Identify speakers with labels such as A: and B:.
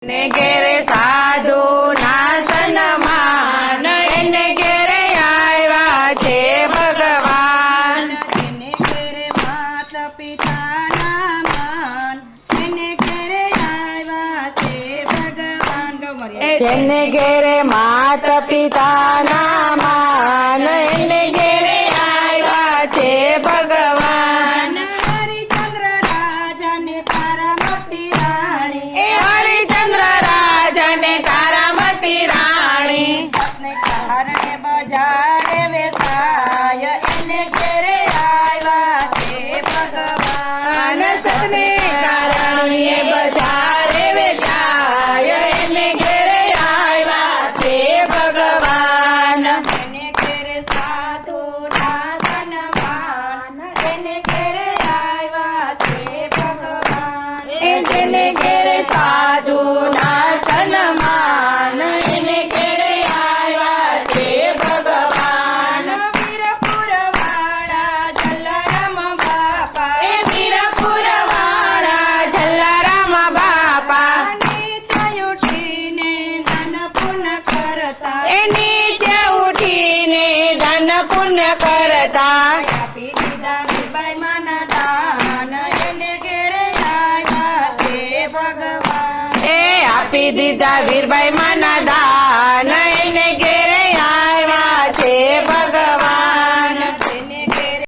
A: ને ઘેરે સાધુ ના સન્માન એને ઘેરે આવ્યા છે ભગવાન.
B: એને ઘેરે માતા પિતાના માન એને ઘેરે આવ્યા છે ભગવાન.
A: જેને ઘેરે માતા પિતાના માન એને ઘેરે આવ્યા છે ભગવાન.
B: હરિચંદ્ર રાજાને તારામતી રાણી
A: એ હરિચંદ્ર રાજાને તારામતી રાણી
B: સતને કારણે બજારે વેચાય એને ઘેરે આવ્યા છે ભગવાન.
A: સતને કારણે બજારે વેચાય એને ઘેરે આવ્યા છે ભગવાન.
B: એને ઘેરે સાધુના સન્માન એને ઘેરે આવ્યા છે ભગવાન.
A: એ જેને ઘેરે સાધુના સન્માન એને ઘેરે આવ્યા છે ભગવાન.
B: વીરપુરવાળા જલારામ બાપા
A: એ વીરપુરવાળા જલારામ બાપા
B: નિત્ય ઉઠીને ધન પુણ્ય કરતા
A: એ નિત્ય ઉઠીને ધન પુણ્ય કરતા
B: આપી દીધા વિભાઈમાના દાન એને ઘેરે આવ્યા છે ભગવાન.
A: એ આપી દીધા વીરબાઈ માના